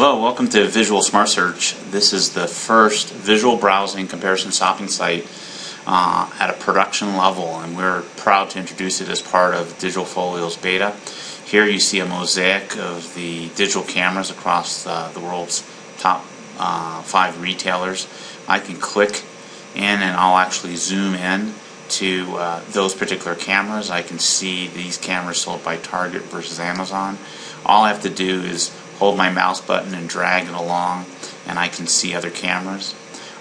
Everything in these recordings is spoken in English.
Hello, welcome to Visual SmartSearch. This is the first visual browsing comparison shopping site at a production level, and we're proud to introduce it as part of Digital Folio's beta. Here you see a mosaic of the digital cameras across the world's top 5 retailers. I can click in and I'll actually zoom in to those particular cameras. I can see these cameras sold by Target versus Amazon. All I have to do is hold my mouse button and drag it along, and I can see other cameras.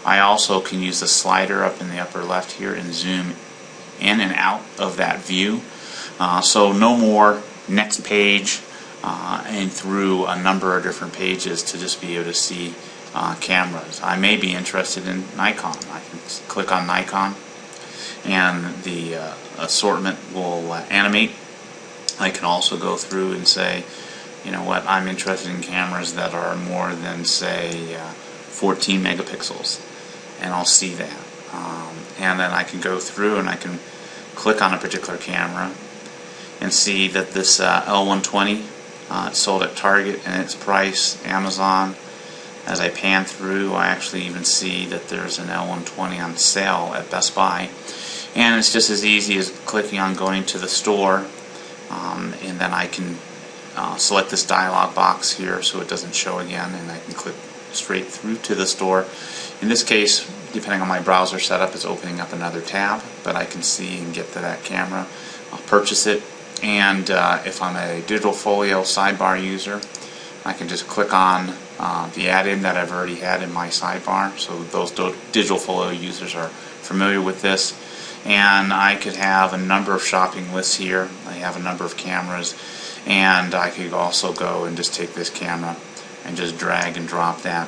I also can use the slider up in the upper left here and zoom in and out of that view. So no more next page and through a number of different pages to just be able to see cameras. I may be interested in Nikon. I can click on Nikon and the assortment will animate. I can also go through and say, you know what, I'm interested in cameras that are more than, say, 14 megapixels, and I'll see that. And then I can go through and I can click on a particular camera and see that this L120 it's sold at Target and its price, Amazon. As I pan through, I actually even see that there's an L120 on sale at Best Buy. And it's just as easy as clicking on going to the store, and then I can select this dialog box here so it doesn't show again, and I can click straight through to the store. In this case, depending on my browser setup, it's opening up another tab, but I can see and get to that camera. I'll purchase it, and if I'm a Digital Folio sidebar user, I can just click on the add-in that I've already had in my sidebar, so those Digital Folio users are familiar with this. And I could have a number of shopping lists here. I have a number of cameras, and I could also go and just take this camera and just drag and drop that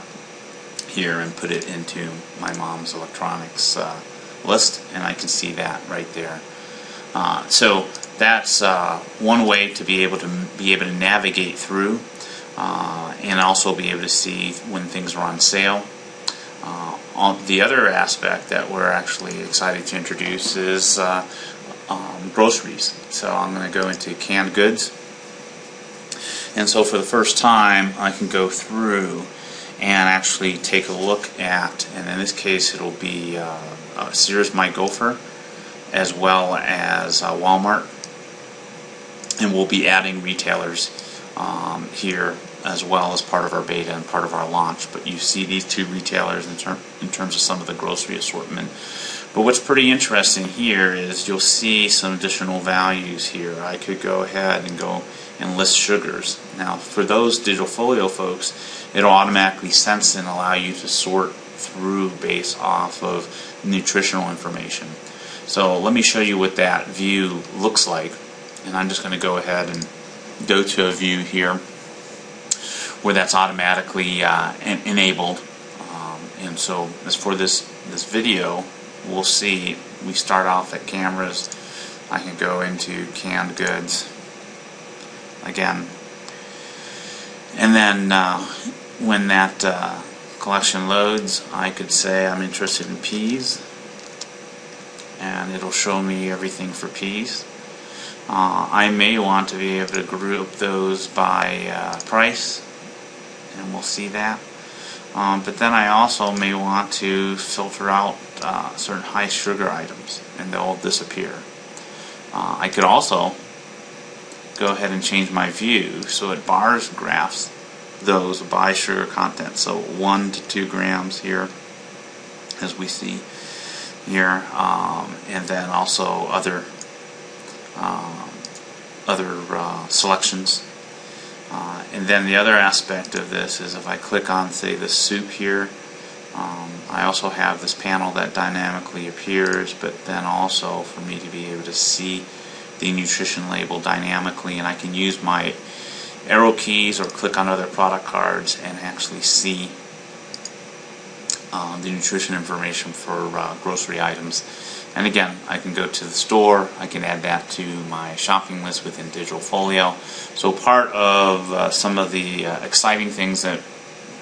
here and put it into my mom's electronics list, and I can see that right there. So that's one way to be able to navigate through and also be able to see when things are on sale. The other aspect that we're actually excited to introduce is groceries. So I'm going to go into canned goods, and so for the first time I can go through and actually take a look at, and in this case it'll be Sears My Gopher as well as Walmart, and we'll be adding retailers here as well as part of our beta and part of our launch. But you see these two retailers in terms of some of the grocery assortment. But what's pretty interesting here is you'll see some additional values here. I could go ahead and go and list sugars. Now for those Digital Folio folks, it'll automatically sense and allow you to sort through based off of nutritional information. So let me show you what that view looks like, and I'm just going to go ahead and go to a view here where that's automatically enabled. And so as for this video, we'll see we start off at cameras. I can go into canned goods again, and then when that collection loads, I could say I'm interested in peas, and it'll show me everything for peas. I may want to be able to group those by price, and we'll see that. But then I also may want to filter out certain high sugar items, and they'll disappear. I could also go ahead and change my view so it bars graphs those by sugar content, so 1 to 2 grams here, as we see here, and then also other selections. And then the other aspect of this is if I click on, say, the soup here, I also have this panel that dynamically appears, but then also for me to be able to see the nutrition label dynamically, and I can use my arrow keys or click on other product cards and actually see the nutrition information for grocery items. And again, I can go to the store, I can add that to my shopping list within Digital Folio. So part of some of the exciting things that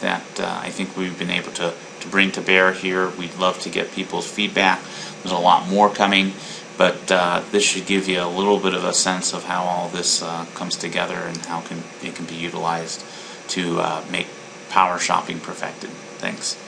I think we've been able to bring to bear here. We'd love to get people's feedback. There's a lot more coming, but this should give you a little bit of a sense of how all this comes together and how it can be utilized to make power shopping perfected. Thanks.